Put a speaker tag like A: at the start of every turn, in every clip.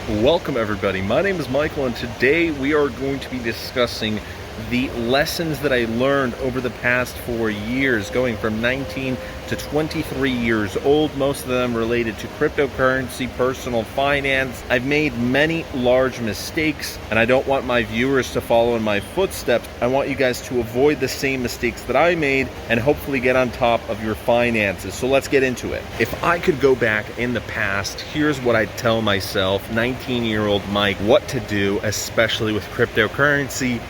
A: Welcome everybody, my name is Michael and today we are going to be discussing the lessons that I learned over the past 4 years, going from 19 to 23 years old, most of them related to cryptocurrency, personal finance. I've made many large mistakes and I don't want my viewers to follow in my footsteps. I want you guys to avoid the same mistakes that I made and hopefully get on top of your finances. So let's get into it. If I could go back in the past, here's what I'd tell myself, 19-year-old Mike, what to do, especially with cryptocurrency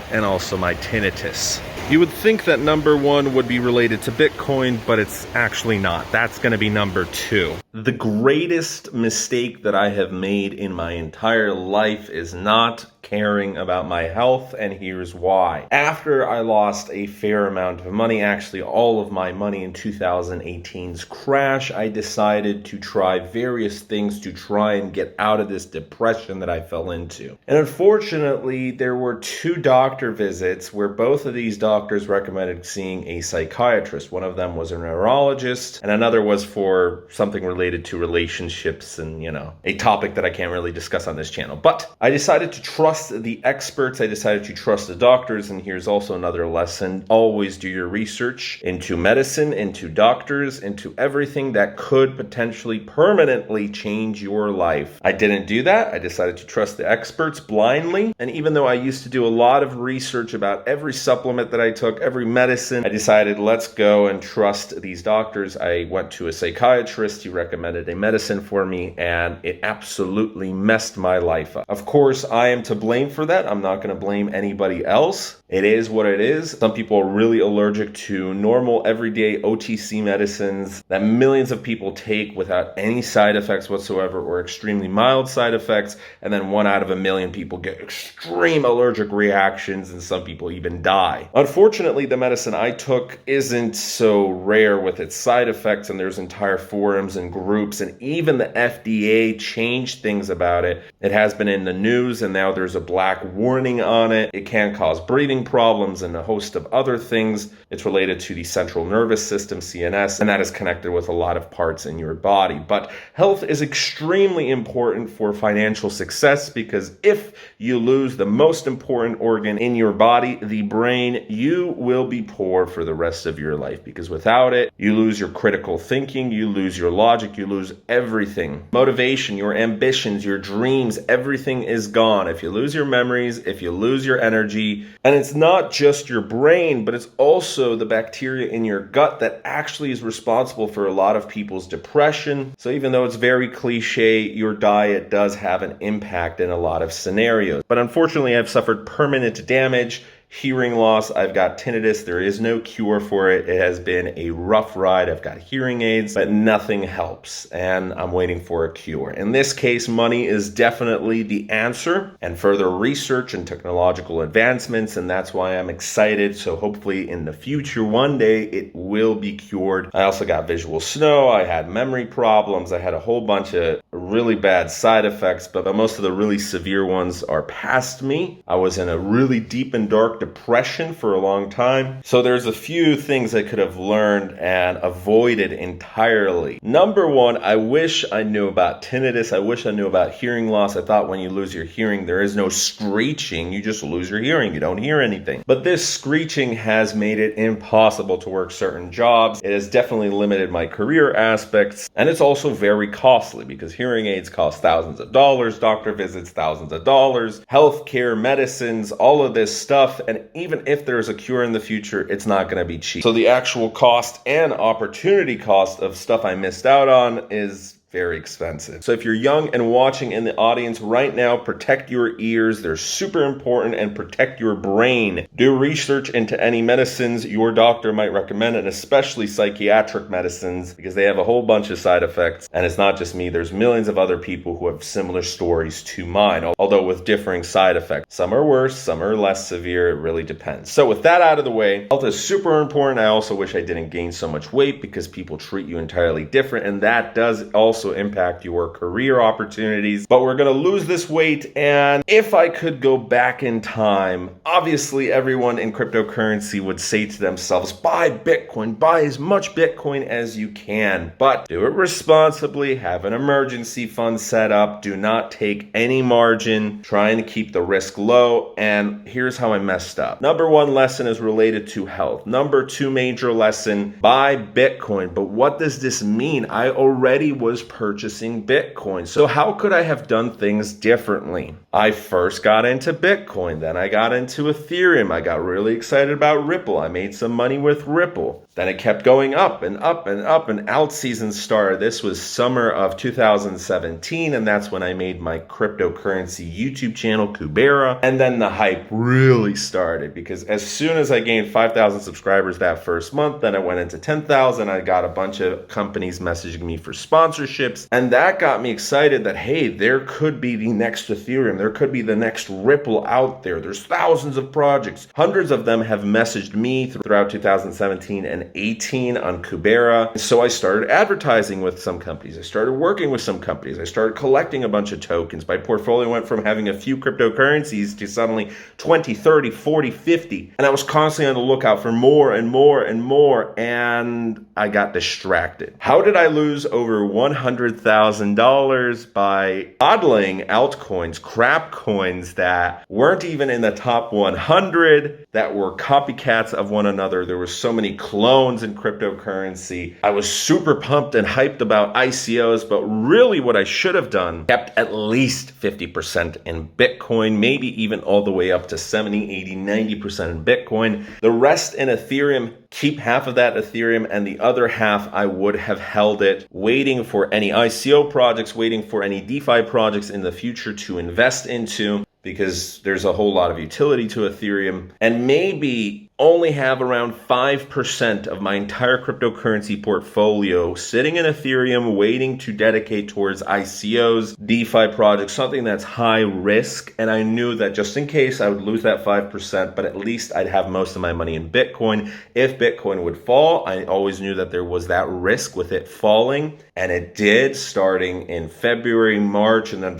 A: and also my tinnitus. You would think that number one would be related to Bitcoin, but it's actually not. That's going to be number two. The greatest mistake that I have made in my entire life is not caring about my health, and here's why. After I lost a fair amount of money, actually all of my money in 2018's crash, I decided to try various things to try and get out of this depression that I fell into. And unfortunately, there were 2 doctor visits where both of these doctors recommended seeing a psychiatrist. One of them was a neurologist, and another was for something related to relationships and, a topic that I can't really discuss on this channel. But I decided to trust the experts. I decided to trust the doctors, and here's also another lesson. Always do your research into medicine, into doctors, into everything that could potentially permanently change your life. I didn't do that. I decided to trust the experts blindly, and even though I used to do a lot of research about every supplement that I took, every medicine, I decided let's go and trust these doctors. I went to a psychiatrist. He recommended a medicine for me, and it absolutely messed my life up. Of course, I am to blame for that. I'm not going to blame anybody else. It is what it is. Some people are really allergic to normal, everyday OTC medicines that millions of people take without any side effects whatsoever or extremely mild side effects. And then 1 out of a million people get extreme allergic reactions, and some people even die. Unfortunately, the medicine I took isn't so rare with its side effects, and there's entire forums and groups, and even the FDA changed things about it. It has been in the news, and now there's a black warning on it. It can cause breathing problems and a host of other things. It's related to the central nervous system, CNS, and that is connected with a lot of parts in your body. But health is extremely important for financial success, because if you lose the most important organ in your body, the brain, you will be poor for the rest of your life, because without it, you lose your critical thinking, you lose your logic, you lose everything. Motivation, your ambitions, your dreams, everything is gone. If you lose your memories, if you lose your energy, and it's not just your brain, but it's also the bacteria in your gut that actually is responsible for a lot of people's depression. So even though it's very cliche, your diet does have an impact in a lot of scenarios. But unfortunately, I've suffered permanent damage. Hearing loss, I've got tinnitus. There is no cure for it. It has been a rough ride. I've got hearing aids, but nothing helps, and I'm waiting for a cure. In this case, money is definitely the answer, and further research and technological advancements, and that's why I'm excited. So hopefully in the future, one day, it will be cured. I also got visual snow. I had memory problems. I had a whole bunch of really bad side effects, but most of the really severe ones are past me. I was in a really deep and dark depression for a long time. So there's a few things I could have learned and avoided entirely. Number one, I wish I knew about tinnitus. I wish I knew about hearing loss. I thought when you lose your hearing, there is no screeching. You just lose your hearing. You don't hear anything. But this screeching has made it impossible to work certain jobs. It has definitely limited my career aspects. And it's also very costly, because hearing aids cost thousands of dollars, doctor visits, thousands of dollars, healthcare, medicines, all of this stuff. And even if there's a cure in the future, it's not going to be cheap. So the actual cost and opportunity cost of stuff I missed out on is very expensive. So if you're young and watching in the audience right now, protect your ears. They're super important, and protect your brain. Do research into any medicines your doctor might recommend, and especially psychiatric medicines, because they have a whole bunch of side effects. And it's not just me. There's millions of other people who have similar stories to mine, although with differing side effects. Some are worse, some are less severe. It really depends. So with that out of the way, health is super important. I also wish I didn't gain so much weight, because people treat you entirely different, and that does also also impact your career opportunities. But we're going to lose this weight, and if I could go back in time, obviously everyone in cryptocurrency would say to themselves, buy Bitcoin, buy as much Bitcoin as you can, but do it responsibly, have an emergency fund set up, do not take any margin, trying to keep the risk low. And here's how I messed up. Number one lesson is related to health. Number two major lesson, buy Bitcoin. But what does this mean? I already was purchasing Bitcoin. So how could I have done things differently? I first got into Bitcoin, then I got into Ethereum. I got really excited about Ripple. I made some money with Ripple. Then it kept going up and up and up, and alt season started. This was summer of 2017, and that's when I made my cryptocurrency YouTube channel, Kubera. And then the hype really started, because as soon as I gained 5,000 subscribers that first month, then I went into 10,000. I got a bunch of companies messaging me for sponsorships, and that got me excited that, hey, there could be the next Ethereum. There could be the next Ripple out there. There's thousands of projects. Hundreds of them have messaged me throughout 2017 and 18 on Kubera. So I started advertising with some companies. I started working with some companies. I started collecting a bunch of tokens. My portfolio went from having a few cryptocurrencies to suddenly 20, 30, 40, 50. And I was constantly on the lookout for more and more and more. And I got distracted. How did I lose over $100,000? By hodling altcoins, crap coins that weren't even in the top 100, that were copycats of one another. There were so many clones in cryptocurrency. I was super pumped and hyped about ICOs, but really what I should have done, kept at least 50% in Bitcoin, maybe even all the way up to 70, 80, 90% in Bitcoin. The rest in Ethereum, keep half of that Ethereum, and the other half I would have held it, waiting for any ICO projects, waiting for any DeFi projects in the future to invest into, because there's a whole lot of utility to Ethereum, and maybe only have around 5% of my entire cryptocurrency portfolio sitting in Ethereum, waiting to dedicate towards ICOs, DeFi projects, something that's high risk. And I knew that just in case I would lose that 5%, but at least I'd have most of my money in Bitcoin. If Bitcoin would fall, I always knew that there was that risk with it falling, and it did, starting in February, March, and then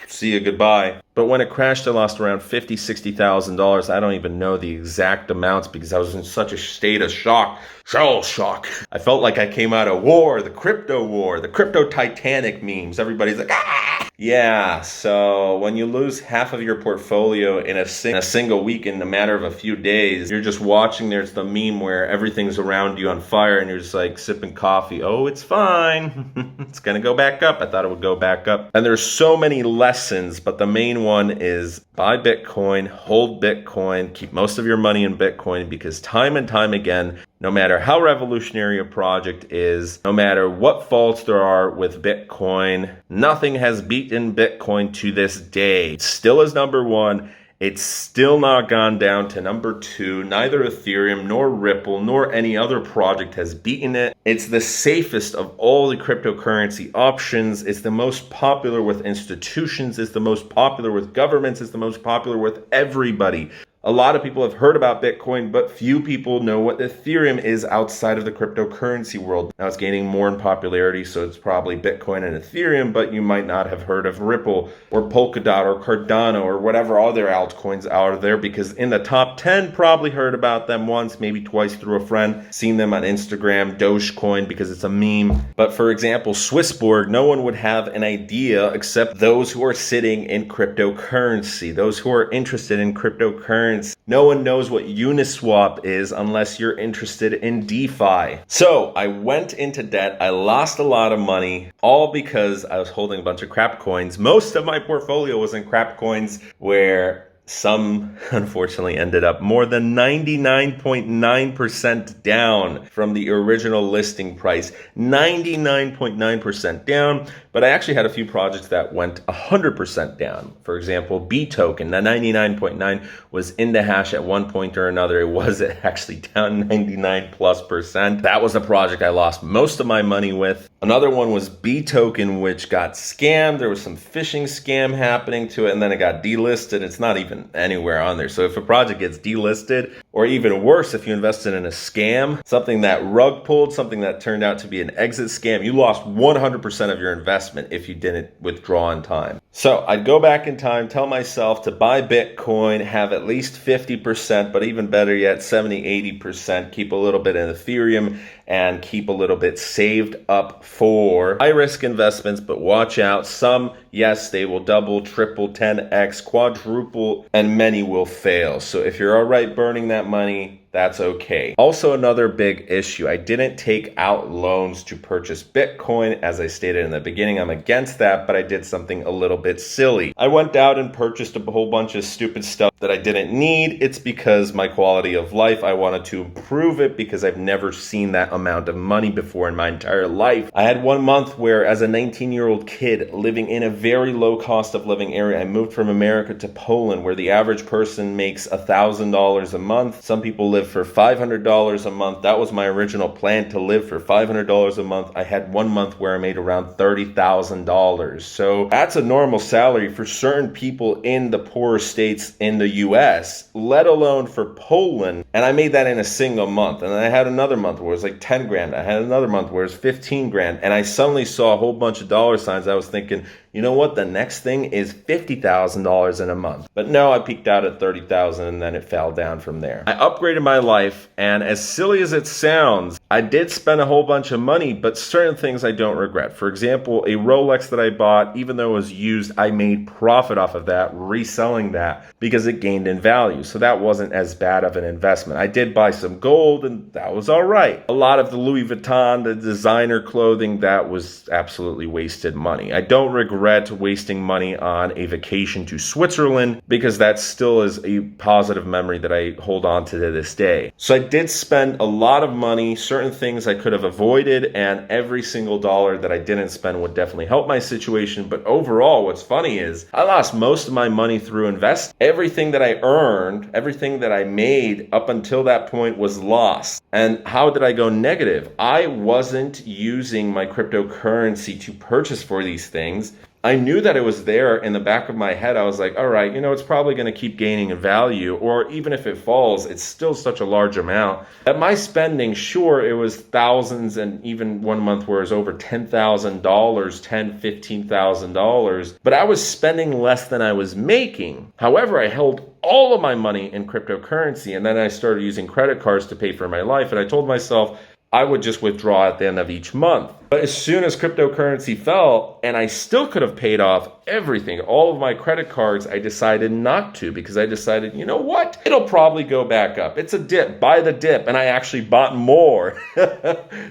A: see you goodbye. But when it crashed, I lost around $50,000, $60,000. I don't even know the exact amounts because I was in such a state of shock. Shell shock. I felt like I came out of war, the crypto Titanic memes. Everybody's like, ah! Yeah, so when you lose half of your portfolio in a single week, in a matter of a few days, you're just watching, there's the meme where everything's around you on fire and you're just like sipping coffee. Oh, it's fine. It's gonna go back up. I thought it would go back up. And there's so many lessons, but the main one is buy Bitcoin, hold Bitcoin, keep most of your money in Bitcoin, because time and time again, no matter how revolutionary a project is, no matter what faults there are with Bitcoin, nothing has beaten Bitcoin to this day. It still is number one. It's still not gone down to number two. Neither Ethereum nor Ripple nor any other project has beaten it. It's the safest of all the cryptocurrency options. It's the most popular with institutions. It's the most popular with governments. It's the most popular with everybody. A lot of people have heard about Bitcoin, but few people know what Ethereum is outside of the cryptocurrency world. Now it's gaining more in popularity, so it's probably Bitcoin and Ethereum, but you might not have heard of Ripple or Polkadot or Cardano or whatever other altcoins out there, because in the top 10, probably heard about them once, maybe twice through a friend, seen them on Instagram, Dogecoin, because it's a meme. But for example, Swissborg, no one would have an idea except those who are sitting in cryptocurrency, those who are interested in cryptocurrency. No one knows what Uniswap is unless you're interested in DeFi. So I went into debt. I lost a lot of money, all because I was holding a bunch of crap coins. Most of my portfolio was in crap coins, where some unfortunately ended up more than 99.9% down from the original listing price. 99.9% down. But I actually had a few projects that went 100% down. For example, B token, the 99.9 was in the hash at one point or another. It was actually down 99+%. That was the project I lost most of my money with. Another one was B token, which got scammed. There was some phishing scam happening to it, and then it got delisted. It's not even even anywhere on there. So if a project gets delisted, or even worse, if you invested in a scam, something that rug pulled, something that turned out to be an exit scam, you lost 100% of your investment if you didn't withdraw in time. So I'd go back in time, tell myself to buy Bitcoin, have at least 50%, but even better yet, 70, 80%, keep a little bit in Ethereum, and keep a little bit saved up for high risk investments. But watch out, some, yes, they will double, triple, 10x, quadruple, and many will fail. So if you're all right burning that money, that's okay. Also, another big issue, I didn't take out loans to purchase Bitcoin. As I stated in the beginning, I'm against that, but I did something a little bit silly. I went out and purchased a whole bunch of stupid stuff that I didn't need. It's because my quality of life, I wanted to improve it because I've never seen that amount of money before in my entire life. I had 1 month where, as a 19-year-old kid living in a very low cost of living area, I moved from America to Poland, where the average person makes $1,000 a month. Some people live for $500 a month. That was my original plan, to live for $500 a month. I had 1 month where I made around $30,000. So that's a normal salary for certain people in the poorer states in the US, let alone for Poland. And I made that in a single month. And I had another month where it was like 10 grand. I had another month where it was 15 grand. And I suddenly saw a whole bunch of dollar signs. I was thinking, you know what? The next thing is $50,000 in a month. But no, I peaked out at 30,000 and then it fell down from there. I upgraded my life, and as silly as it sounds, I did spend a whole bunch of money, but certain things I don't regret. For example, a Rolex that I bought, even though it was used, I made profit off of that, reselling that because it gained in value. So that wasn't as bad of an investment. I did buy some gold, and that was all right. A lot of the Louis Vuitton, the designer clothing, that was absolutely wasted money. I don't regret wasting money on a vacation to Switzerland because that still is a positive memory that I hold on to this day. So I did spend a lot of money, certain things I could have avoided, and every single dollar that I didn't spend would definitely help my situation. But overall, what's funny is I lost most of my money through investing. Everything that I earned, everything that I made up until that point was lost. And how did I go negative? I wasn't using my cryptocurrency to purchase for these things. I knew that it was there in the back of my head. I was like, all right, it's probably going to keep gaining in value, or even if it falls, it's still such a large amount. At my spending, sure, it was thousands, and even 1 month where it was over $10,000, $10,000, $15,000, but I was spending less than I was making. However, I held all of my money in cryptocurrency, and then I started using credit cards to pay for my life, and I told myself I would just withdraw at the end of each month. But as soon as cryptocurrency fell, and I still could have paid off everything, all of my credit cards, I decided not to, because I decided, you know what? It'll probably go back up. It's a dip, buy the dip. And I actually bought more,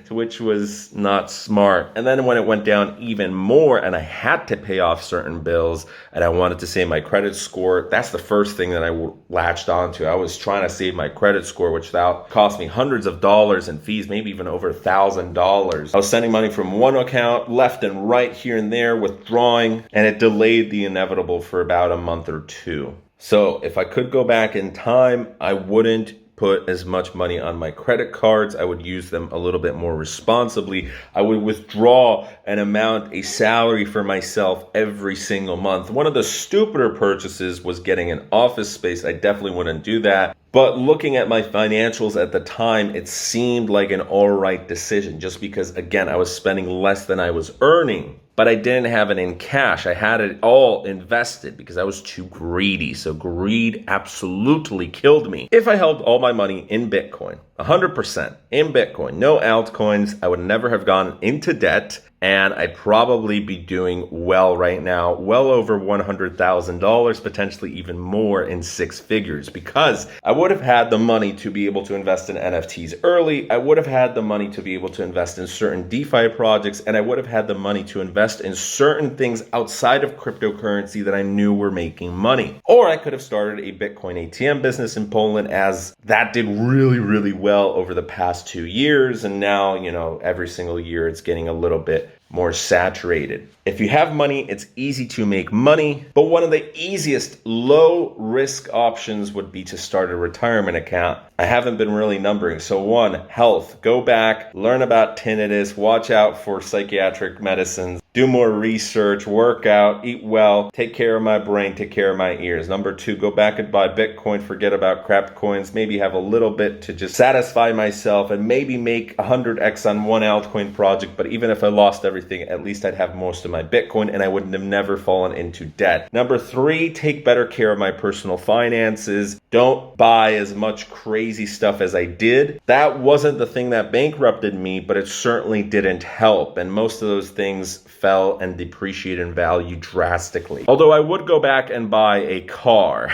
A: which was not smart. And then when it went down even more and I had to pay off certain bills and I wanted to save my credit score, that's the first thing that I latched onto. I was trying to save my credit score, which cost me hundreds of dollars in fees, maybe even over $1,000. I was sending money from one account left and right here and there, withdrawing, and it delayed the inevitable for about a month or two. So if I could go back in time, I wouldn't put as much money on my credit cards. I would use them a little bit more responsibly. I would withdraw an amount, a salary for myself every single month. One of the stupider purchases was getting an office space. I definitely wouldn't do that. But looking at my financials at the time, it seemed like an all right decision, just because, again, I was spending less than I was earning. But I didn't have it in cash. I had it all invested because I was too greedy. So greed absolutely killed me. If I held all my money in Bitcoin, 100% in Bitcoin, no altcoins, I would never have gone into debt. And I'd probably be doing well right now, well over $100,000, potentially even more, in six figures, because I would have had the money to be able to invest in NFTs early. I would have had the money to be able to invest in certain DeFi projects, and I would have had the money to invest in certain things outside of cryptocurrency that I knew were making money. Or I could have started a Bitcoin ATM business in Poland, as that did really, really well over the past 2 years. And now, every single year it's getting a little bit more saturated. If you have money, it's easy to make money, but one of the easiest low risk options would be to start a retirement account. I haven't been really numbering. So 1, health. Go back, learn about tinnitus, watch out for psychiatric medicines, do more research, work out, eat well, take care of my brain, take care of my ears. Number 2, go back and buy Bitcoin, forget about crap coins, maybe have a little bit to just satisfy myself and maybe make 100x on one altcoin project. But even if I lost everything, at least I'd have most of my Bitcoin and I would have never fallen into debt. Number 3, take better care of my personal finances. Don't buy as much crazy stuff as I did. That wasn't the thing that bankrupted me, but it certainly didn't help. And most of those things fell and depreciated in value drastically. Although I would go back and buy a car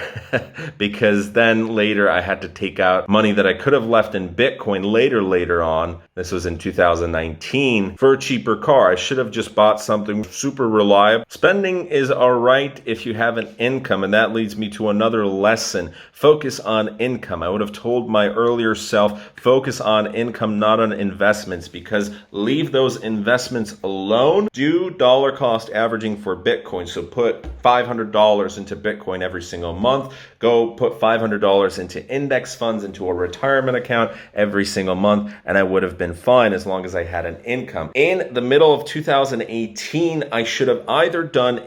A: because then later I had to take out money that I could have left in Bitcoin later on. This was in 2019 for a cheaper car. I should have just bought something super reliable. Spending is all right if you have an income, and that leads me to another lesson. Focus on income. I would have told my earlier self, focus on income, not on investments, because leave those investments alone. Do dollar cost averaging for Bitcoin. So put $500 into Bitcoin every single month. Go put $500 into index funds, into a retirement account every single month, and I would have been fine as long as I had an income. In the middle of 2018, I should have either done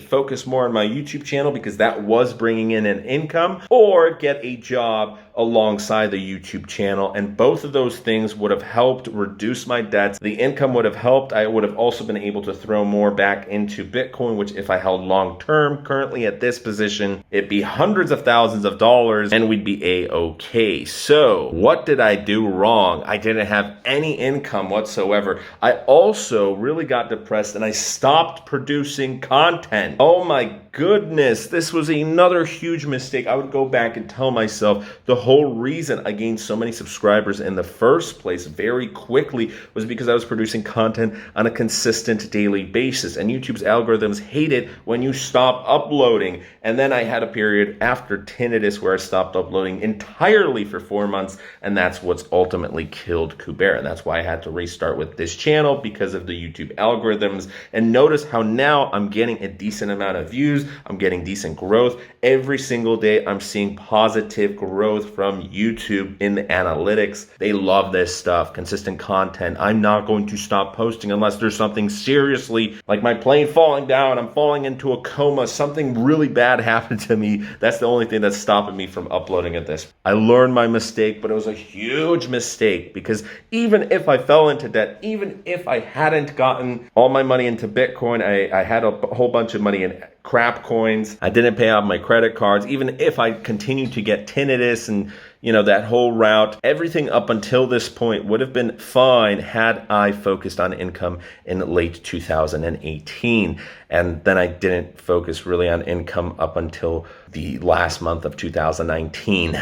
A: focus more on my YouTube channel because that was bringing in an income, or get a job alongside the YouTube channel, and both of those things would have helped reduce my debts. The income would have helped. I would have also been able to throw more back into Bitcoin, which if I held long term, currently at this position, it'd be hundreds of thousands of dollars and we'd be a-okay. So what did I do wrong? I didn't have any income whatsoever. I also really got depressed and I stopped producing content. Oh my goodness, this was another huge mistake. I would go back and tell myself the whole reason I gained so many subscribers in the first place very quickly was because I was producing content on a consistent daily basis, and YouTube's algorithms hate it when you stop uploading. And then I had a period after Tinnitus where I stopped uploading entirely for 4 months, and that's what's ultimately killed Kubera. And that's why I had to restart with this channel, because of the YouTube algorithms. And notice how now I'm getting a decent amount of views, I'm getting decent growth. Every single day I'm seeing positive growth from YouTube in the analytics. They love this stuff, consistent content. I'm not going to stop posting unless there's something seriously, like my plane falling down, I'm falling into a coma, something really bad happened to me. That's the only thing that's stopping me from uploading at this. I learned my mistake, but it was a huge mistake, because even if I fell into debt, even if I hadn't gotten all my money into Bitcoin, I had a whole bunch of money in crap coins, I didn't pay off my credit cards, even if I continued to get tinnitus and that whole route, everything up until this point would have been fine had I focused on income in late 2018. And then I didn't focus really on income up until the last month of 2019.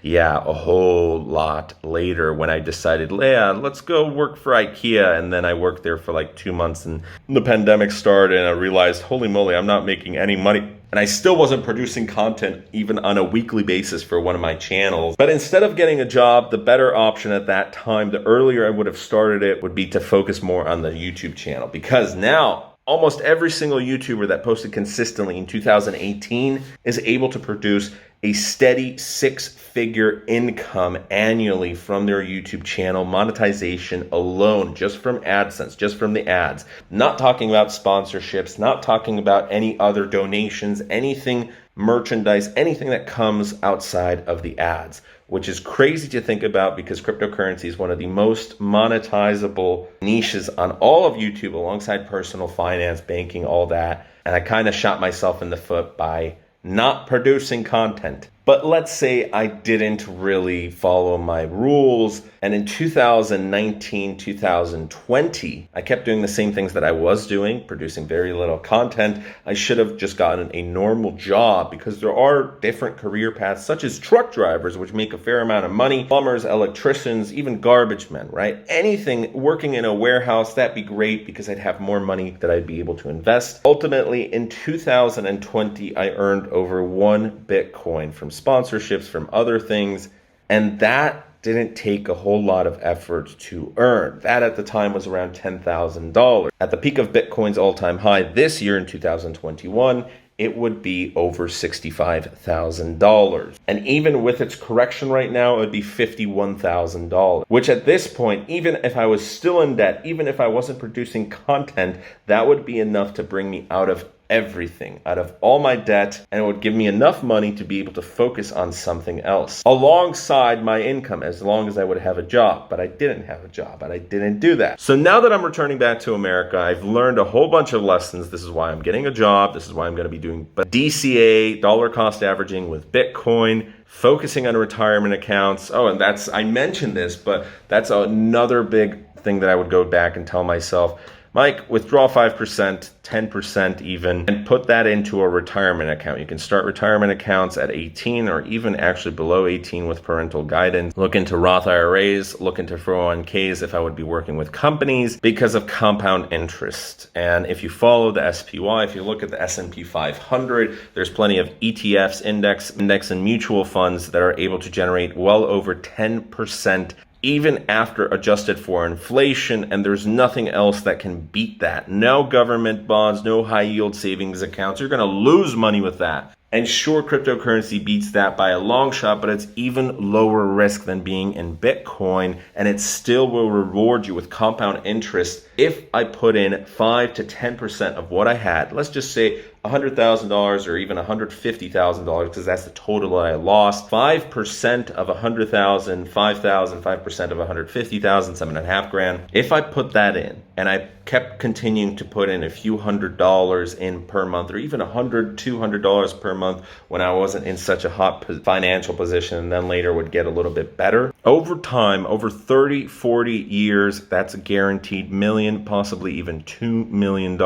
A: Yeah, a whole lot later when I decided, let's go work for IKEA. And then I worked there for like 2 months and the pandemic started and I realized, holy moly, I'm not making any money. And I still wasn't producing content even on a weekly basis for one of my channels. But instead of getting a job, the better option at that time, the earlier I would have started it, would be to focus more on the YouTube channel. Because now, almost every single YouTuber that posted consistently in 2018 is able to produce a steady 6-figure income annually from their YouTube channel monetization alone, just from AdSense, just from the ads. Not talking about sponsorships, not talking about any other donations, anything, merchandise, anything that comes outside of the ads, which is crazy to think about because cryptocurrency is one of the most monetizable niches on all of YouTube, alongside personal finance, banking, all that. And I kind of shot myself in the foot by not producing content. But let's say I didn't really follow my rules, and in 2019, 2020, I kept doing the same things that I was doing, producing very little content. I should have just gotten a normal job, because there are different career paths, such as truck drivers, which make a fair amount of money, plumbers, electricians, even garbage men, right? Anything working in a warehouse, that'd be great because I'd have more money that I'd be able to invest. Ultimately, in 2020, I earned over 1 Bitcoin from sponsorships, from other things, and that didn't take a whole lot of effort to earn. That at the time was around $10,000. At the peak of Bitcoin's all-time high this year in 2021, it would be over $65,000. And even with its correction right now, it would be $51,000, which at this point, even if I was still in debt, even if I wasn't producing content, that would be enough to bring me out of everything, out of all my debt, and it would give me enough money to be able to focus on something else alongside my income, as long as I would have a job. But I didn't have a job, and I didn't do that. So now that I'm returning back to America, I've learned a whole bunch of lessons. This is why I'm getting a job. This is why I'm going to be doing DCA, dollar cost averaging with Bitcoin, focusing on retirement accounts. Oh, and I mentioned this, but that's another big thing that I would go back and tell myself, Mike, withdraw 5%, 10% even, and put that into a retirement account. You can start retirement accounts at 18 or even actually below 18 with parental guidance. Look into Roth IRAs, look into 401ks if I would be working with companies because of compound interest. And if you follow the SPY, if you look at the S&P 500, there's plenty of ETFs, index and mutual funds that are able to generate well over 10% even after adjusted for inflation, and there's nothing else that can beat that. No government bonds, no high yield savings accounts. You're going to lose money with that. And sure, cryptocurrency beats that by a long shot, but it's even lower risk than being in Bitcoin, and it still will reward you with compound interest if I put in 5 to 10% of what I had. Let's just say $100,000 or even $150,000, because that's the total that I lost. 5% of 100,000, 5,000, 5% of 150,000, $7.5 grand. If I put that in and I kept continuing to put in a few $100s in per month, or even $100, $200 per month when I wasn't in such a hot financial position, and then later would get a little bit better. Over time, over 30, 40 years, that's a guaranteed million, possibly even $2 million.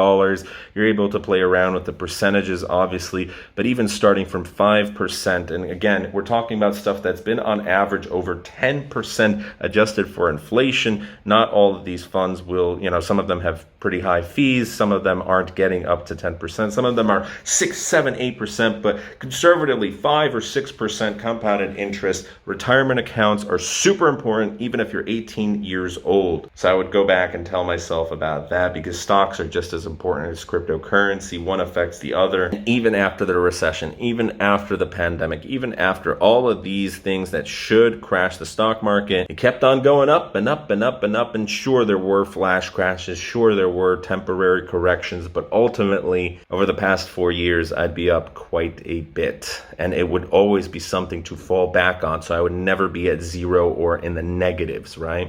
A: You're able to play around with the percentages, obviously, but even starting from 5%, and again, we're talking about stuff that's been on average over 10% adjusted for inflation. Not all of these funds will, some of them have pretty high fees, some of them aren't getting up to 10%, some of them are 6, 7, 8%, but conservatively 5 or 6% compounded interest. Retirement accounts are super important even if you're 18 years old. So I would go back and tell myself about that, because stocks are just as important as cryptocurrency. One affects the other. And even after the recession, even after the pandemic, even after all of these things that should crash the stock market, it kept on going up and up and up and up. And sure, there were flash crashes. Sure, there were temporary corrections, but ultimately over the past 4 years, I'd be up quite a bit, and it would always be something to fall back on. So I would never be at zero or in the negatives, right?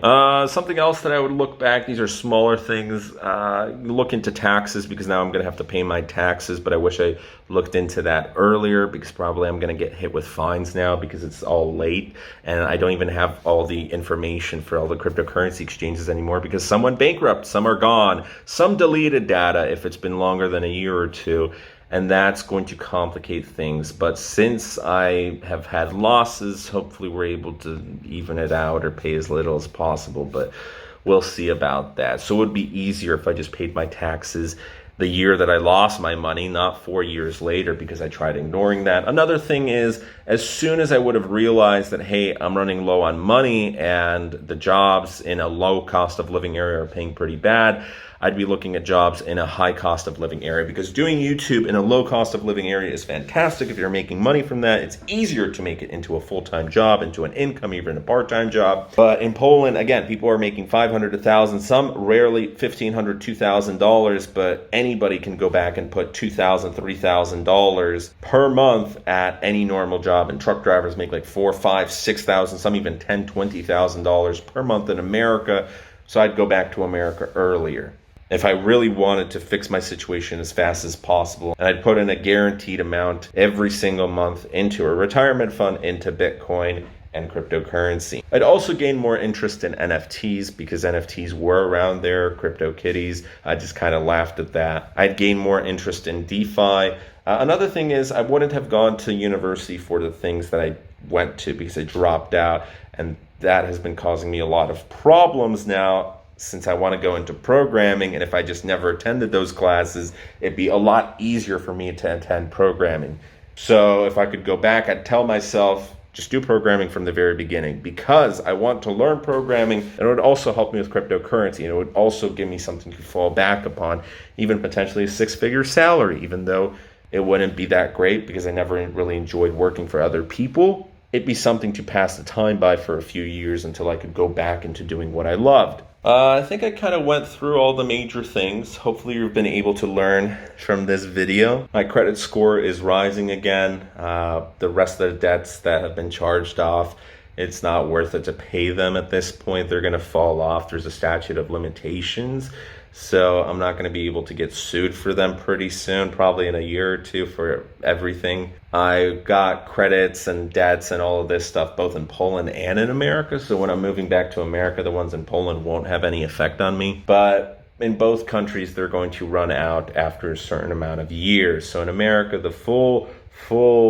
A: Something else that I would look back, these are smaller things, look into taxes, because now I'm going to have to pay my taxes, but I wish I looked into that earlier, because probably I'm going to get hit with fines now because it's all late, and I don't even have all the information for all the cryptocurrency exchanges anymore because some went bankrupt, some are gone, some deleted data if it's been longer than a year or two, and that's going to complicate things. But since I have had losses, hopefully we're able to even it out or pay as little as possible, but we'll see about that. So it would be easier if I just paid my taxes the year that I lost my money, not 4 years later, because I tried ignoring that. Another thing is, as soon as I would have realized that, hey, I'm running low on money and the jobs in a low cost of living area are paying pretty bad, I'd be looking at jobs in a high cost of living area, because doing YouTube in a low cost of living area is fantastic. If you're making money from that, it's easier to make it into a full-time job, into an income, even a part-time job. But in Poland, again, people are making $500 to $1,000, some rarely $1,500, $2,000, but anybody can go back and put $2,000, $3,000 per month at any normal job. And truck drivers make like $4,000, $5,000, $6,000, some even $10,000, $20,000 per month in America. So I'd go back to America earlier if I really wanted to fix my situation as fast as possible. And I'd put in a guaranteed amount every single month into a retirement fund, into Bitcoin and cryptocurrency. I'd also gain more interest in NFTs, because NFTs were around there, crypto kitties. I just kind of laughed at that. I'd gain more interest in DeFi. Another thing is, I wouldn't have gone to university for the things that I went to, because I dropped out, and that has been causing me a lot of problems now, since I want to go into programming. And if I just never attended those classes, it'd be a lot easier for me to attend programming. So if I could go back, I'd tell myself, Just do programming from the very beginning, because I want to learn programming, and it would also help me with cryptocurrency, and it would also give me something to fall back upon, even potentially a 6-figure salary, even though it wouldn't be that great because I never really enjoyed working for other people. It'd be something to pass the time by for a few years until I could go back into doing what I loved. I think I kind of went through all the major things. Hopefully you've been able to learn from this video. My credit score is rising again. The rest of the debts that have been charged off, it's not worth it to pay them at this point. They're going to fall off. There's a statute of limitations. So I'm not going to be able to get sued for them pretty soon, probably in a year or two for everything. I got credits and debts and all of this stuff both in Poland and in America. So when I'm moving back to America, the ones in Poland won't have any effect on me. But in both countries, they're going to run out after a certain amount of years. So in America, the full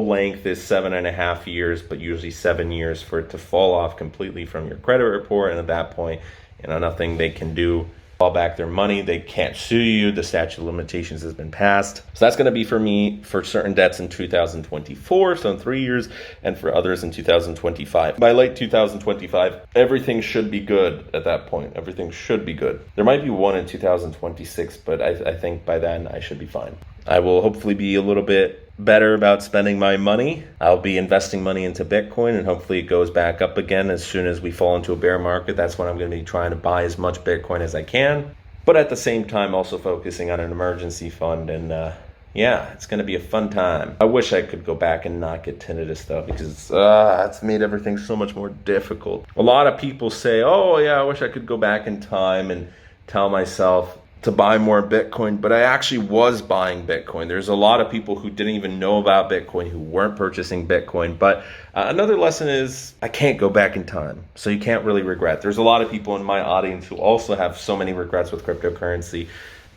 A: length is 7.5 years, but usually 7 years for it to fall off completely from your credit report. And at that point, nothing they can do. Fall back their money. They can't sue you. The statute of limitations has been passed. So that's going to be for me for certain debts in 2024, so in 3 years, and for others in 2025. By late 2025, everything should be good at that point. Everything should be good. There might be one in 2026, but I think by then I should be fine. I will hopefully be a little bit better about spending my money. I'll be investing money into Bitcoin, and hopefully it goes back up again as soon as we fall into a bear market. That's when I'm going to be trying to buy as much Bitcoin as I can, but at the same time also focusing on an emergency fund. And yeah, it's going to be a fun time. I wish I could go back and not get tinnitus though, because it's made everything so much more difficult. A lot of people say, oh yeah, I wish I could go back in time and tell myself to buy more Bitcoin, but I actually was buying Bitcoin. There's a lot of people who didn't even know about Bitcoin, who weren't purchasing Bitcoin. But another lesson is I can't go back in time, so you can't really regret. There's a lot of people in my audience who also have so many regrets with cryptocurrency,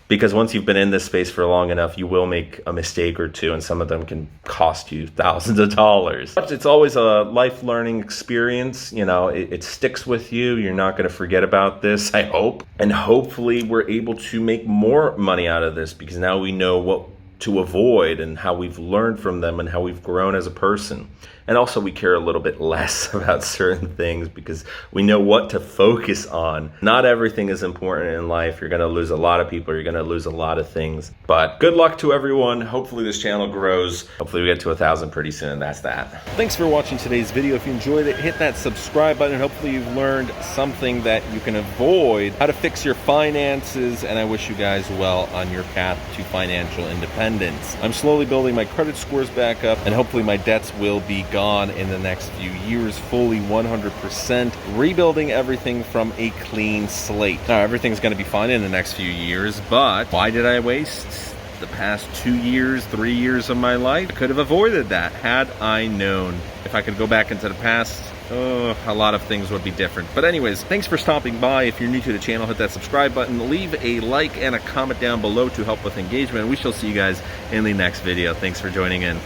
A: because once you've been in this space for long enough, you will make a mistake or two, and some of them can cost you thousands of dollars. But it's always a life learning experience. It sticks with you. You're not going to forget about this, I hope. And hopefully we're able to make more money out of this, because now we know what to avoid and how we've learned from them and how we've grown as a person. And also we care a little bit less about certain things because we know what to focus on. Not everything is important in life. You're going to lose a lot of people. You're going to lose a lot of things. But good luck to everyone. Hopefully this channel grows. Hopefully we get to 1,000 pretty soon. And that's that. Thanks for watching today's video. If you enjoyed it, hit that subscribe button. Hopefully you've learned something that you can avoid, how to fix your finances. And I wish you guys well on your path to financial independence. I'm slowly building my credit scores back up, and hopefully my debts will be gone in the next few years, fully 100%, rebuilding everything from a clean slate. Now, everything's going to be fine in the next few years, but why did I waste the past 2 years, 3 years of my life? I could have avoided that had I known. If I could go back into the past, a lot of things would be different. But anyways, thanks for stopping by. If you're new to the channel, hit that subscribe button, leave a like and a comment down below to help with engagement. We shall see you guys in the next video. Thanks for joining in.